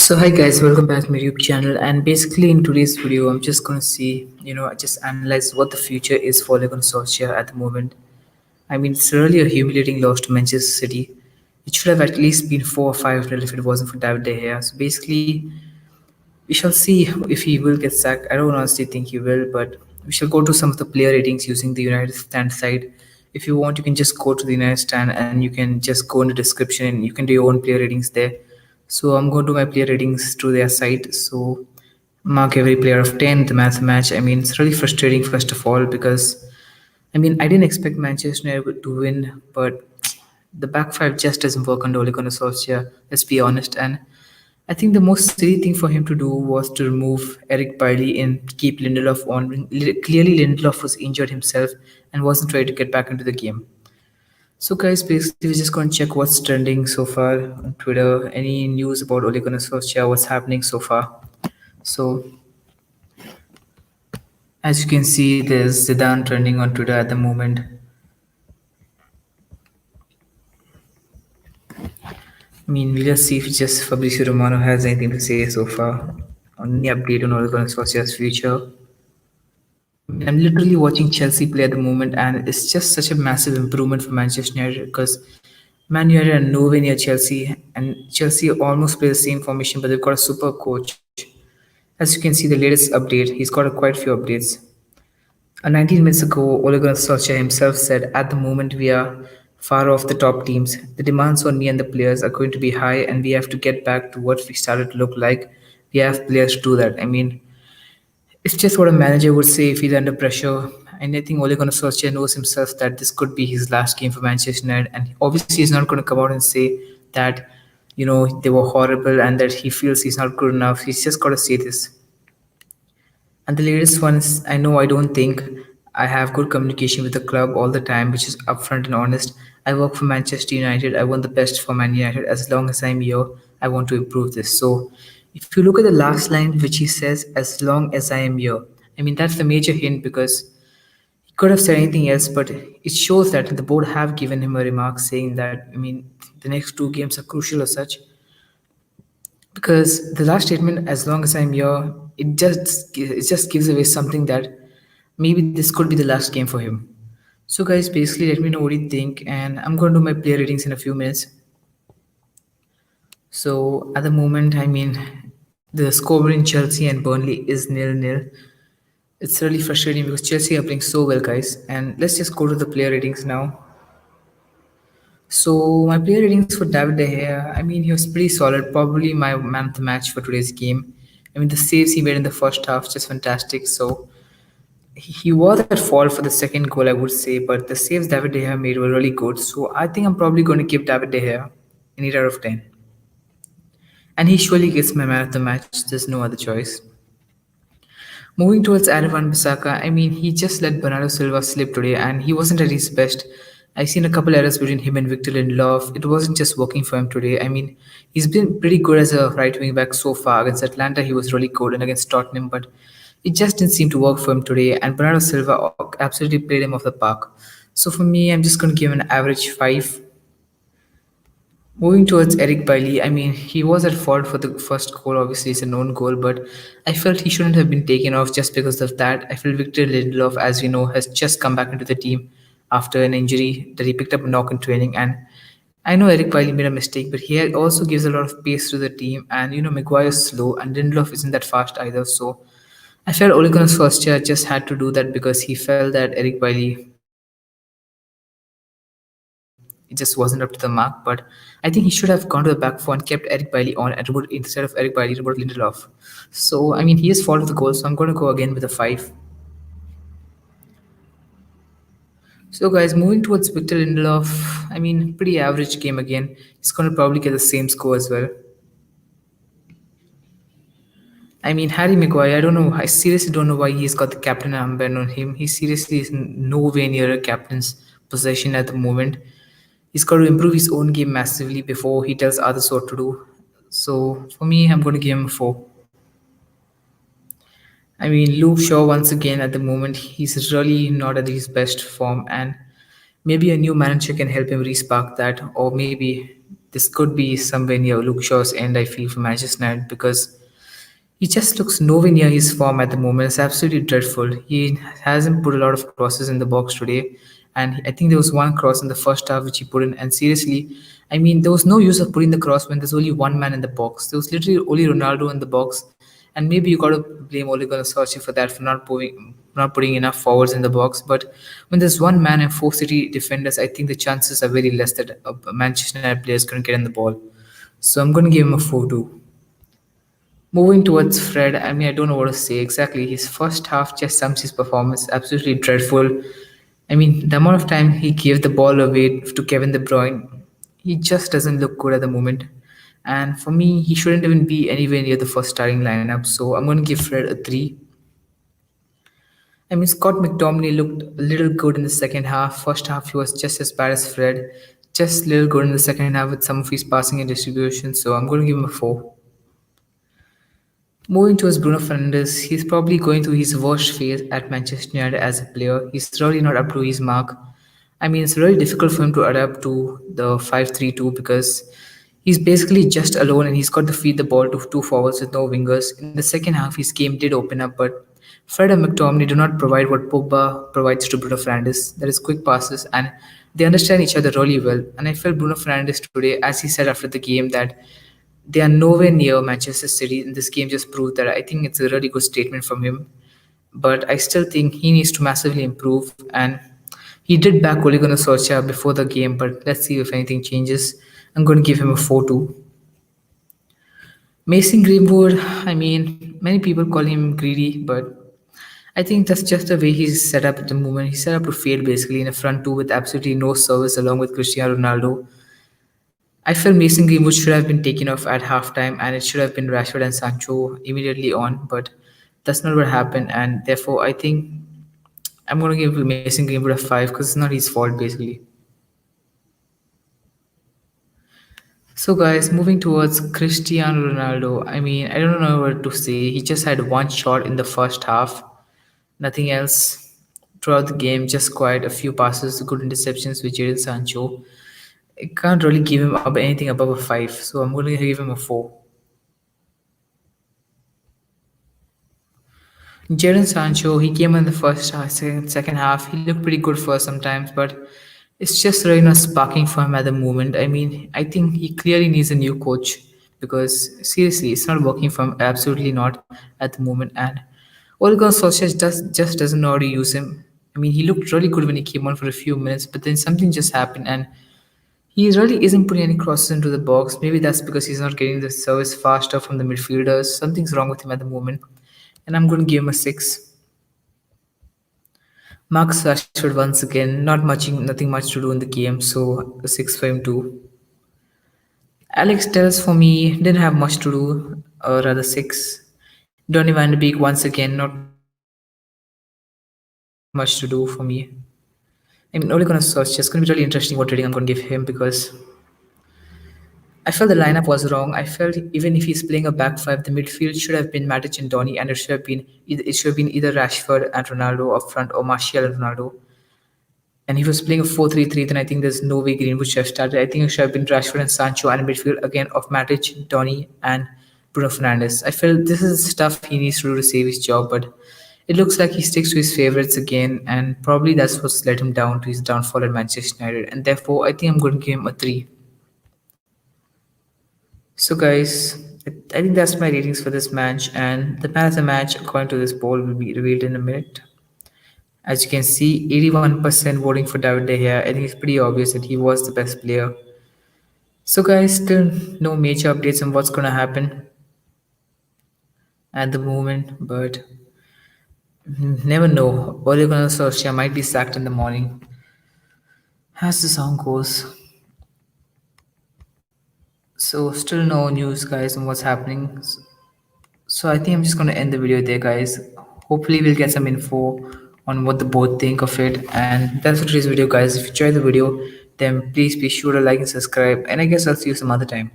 So hi guys, welcome back to my YouTube channel. And basically in today's video, I'm just gonna see, just analyze what the future is for Ole Gunnar Solskjaer at the moment. I mean, it's really a humiliating loss to Manchester City. It should have at least been 4 or 5-0 if it wasn't for David De Gea. So basically, we shall see if he will get sacked. I don't honestly think he will, but we shall go to some of the player ratings using the United Stand side. If you want, you can just go to the United Stand and you can just go in the description and you can do your own player ratings there. So I'm going to do my player ratings through their site. So mark every player of 10, the man of the match. I mean, it's really frustrating first of all because I didn't expect Manchester United to win, but the back five just doesn't work under Ole Gunnar Solskjaer. Let's be honest. And I think the most silly thing for him to do was to remove Eric Bailly and keep Lindelof on. Clearly, Lindelof was injured himself and wasn't ready to get back into the game. So, guys, basically, we're just going to check what's trending so far on Twitter. Any news about Ole Gunnar Solskjaer? What's happening so far? So, as you can see, there's Zidane trending on Twitter at the moment. We'll just see if just Fabrizio Romano has anything to say so far. Any update on Ole Gunnar Solskjaer's future? I'm literally watching Chelsea play at the moment, and it's just such a massive improvement for Manchester United because Man United are nowhere near Chelsea, and Chelsea almost play the same formation, but they've got a super coach. As you can see, the latest update, he's got quite a few updates. 19 minutes ago, Ole Gunnar Solskjaer himself said, "At the moment, we are far off the top teams. The demands on me and the players are going to be high, and we have to get back to what we started to look like. We have players to do that." It's just what a manager would say if he's under pressure. And I think Ole Gunnar Solskjaer knows himself that this could be his last game for Manchester United. And obviously, he's not going to come out and say that, they were horrible and that he feels he's not good enough. He's just got to say this. And the latest one is I know I don't think I have good communication with the club all the time, which is upfront and honest. I work for Manchester United. I want the best for Man United. As long as I'm here, I want to improve this. So, if you look at the last line, which he says, "as long as I am here," that's the major hint because he could have said anything else, but it shows that the board have given him a remark saying that, the next two games are crucial as such because the last statement, "as long as I'm here," it just gives away something that maybe this could be the last game for him. So guys, basically let me know what you think, and I'm going to do my player ratings in a few minutes. So at the moment, the score between Chelsea and Burnley is 0-0. It's really frustrating because Chelsea are playing so well, guys. And let's just go to the player ratings now. So my player ratings for David De Gea, he was pretty solid. Probably my man of the match for today's game. The saves he made in the first half just fantastic. So he was at fault for the second goal, I would say, but the saves David De Gea made were really good. So I think I'm probably going to give David De Gea an 8 out of 10. And he surely gets my man of the match. There's no other choice. Moving towards Aaron Wan-Bissaka, he just let Bernardo Silva slip today, and he wasn't at his best. I've seen a couple errors between him and Victor Lindelof. It wasn't just working for him today. He's been pretty good as a right wing back so far. Against Atlanta, he was really good, and against Tottenham, but it just didn't seem to work for him today. And Bernardo Silva absolutely played him off the park. So for me, I'm just going to give him an average 5. Moving towards Eric Bailly, he was at fault for the first goal. Obviously, it's a known goal, but I felt he shouldn't have been taken off just because of that. I feel Victor Lindelof, as we know, has just come back into the team after an injury that he picked up a knock in training. And I know Eric Bailly made a mistake, but also gives a lot of pace to the team. And Maguire is slow, and Lindelof isn't that fast either. So I felt Ole Gunnar Solskjaer just had to do that because he felt that Eric Bailly it just wasn't up to the mark. But I think he should have gone to the back four and kept Eric Bailly on and instead of Eric Bailly, removed Lindelof. So he is fault of the goal. So I'm going to go again with a 5. So guys, moving towards Victor Lindelof, pretty average game again. He's going to probably get the same score as well. Harry Maguire, I don't know. I seriously don't know why he's got the captain armband on him. He seriously is nowhere near a captain's possession at the moment. He's got to improve his own game massively before he tells others what to do. So for me, I'm going to give him a 4. Luke Shaw once again at the moment, he's really not at his best form, and maybe a new manager can help him respark that, or maybe this could be somewhere near Luke Shaw's end, I feel, for Manchester United because he just looks nowhere near his form at the moment. It's absolutely dreadful. He hasn't put a lot of crosses in the box today. And I think there was one cross in the first half which he put in. And seriously, I mean, there was no use of putting the cross when there's only one man in the box. There was literally only Ronaldo in the box. And maybe you got to blame Ole Gunnar Solskjaer for that, for not putting enough forwards in the box. But when there's one man and four City defenders, I think the chances are very less that a Manchester United players can get in the ball. So I'm going to give him a 4-2. Moving towards Fred, I mean, I don't know what to say exactly. His first half just sums his performance absolutely dreadful. I mean, the amount of time he gave the ball away to Kevin De Bruyne, he just doesn't look good at the moment. And for me, he shouldn't even be anywhere near the first starting lineup. So I'm going to give Fred a 3. I mean, Scott McTominay looked a little good in the second half. First half, he was just as bad as Fred. Just a little good in the second half with some of his passing and distribution. So I'm going to give him a 4. Moving towards Bruno Fernandez, he's probably going through his worst phase at Manchester United as a player. He's really not up to his mark. I mean, it's really difficult for him to adapt to the 5-3-2 because he's basically just alone and he's got to feed the ball to two forwards with no wingers. In the second half, his game did open up, but Fred and McTominay do not provide what Pogba provides to Bruno Fernandes. That is quick passes, and they understand each other really well. And I felt Bruno Fernandes today, as he said after the game, that they are nowhere near Manchester City, and this game just proved that. I think it's a really good statement from him. But I still think he needs to massively improve, and he did back Ole Gunnar Solskjaer before the game, but let's see if anything changes. I'm going to give him a 4-2. Mason Greenwood, I mean, many people call him greedy, but I think that's just the way he's set up at the moment. He's set up to fail basically in a front two with absolutely no service along with Cristiano Ronaldo. I felt Mason Greenwood should have been taken off at halftime and it should have been Rashford and Sancho immediately on, but that's not what happened. And therefore, I think I'm going to give Mason Greenwood a 5 because it's not his fault basically. So, guys, moving towards Cristiano Ronaldo, I mean, I don't know what to say. He just had one shot in the first half, nothing else throughout the game, just quite a few passes, good interceptions with Jadon Sancho. I can't really give him up anything above a 5, so I'm going to give him a 4. Jadon Sancho, he came in the first half, second half. He looked pretty good for us sometimes, but it's just really not sparking for him at the moment. I mean, I think he clearly needs a new coach because seriously, it's not working for him. Absolutely not at the moment. And Ole Gunnar Solskjaer just doesn't know how to use him. I mean, he looked really good when he came on for a few minutes, but then something just happened and he really isn't putting any crosses into the box. Maybe that's because he's not getting the service faster from the midfielders. Something's wrong with him at the moment. And I'm going to give him a 6. Marcus Rashford once again, nothing much to do in the game, so a 6 for him too. Alex Telles for me didn't have much to do, or rather 6. Donny van de Beek once again, not much to do for me. I mean, Ole Gunnar Solskjaer, it's going to be really interesting what rating I'm going to give him because I felt the lineup was wrong. I felt even if he's playing a back five, the midfield should have been Matic and Donny, and it should have been either Rashford and Ronaldo up front or Martial and Ronaldo. And he was playing a 4-3-3, then I think there's no way Greenwood should have started. I think it should have been Rashford and Sancho and midfield again of Matic, Donny, and Bruno Fernandes. I feel this is stuff he needs to do to save his job, but it looks like he sticks to his favorites again, and probably that's what's led him down to his downfall at Manchester United. And therefore, I think I'm going to give him a 3. So, guys, I think that's my ratings for this match, and the man of the match, according to this poll, will be revealed in a minute. As you can see, 81% voting for David De Gea. I think it's pretty obvious that he was the best player. So, guys, still no major updates on what's gonna happen at the moment, but never know. Ole Gunnar Solskjaer might be sacked in the morning, as the song goes. So, still no news, guys, on what's happening. So I think I'm just going to end the video there, guys. Hopefully we'll get some info on what the both think of it. And that's for today's video, guys. If you enjoyed the video, then please be sure to like and subscribe. And I guess I'll see you some other time.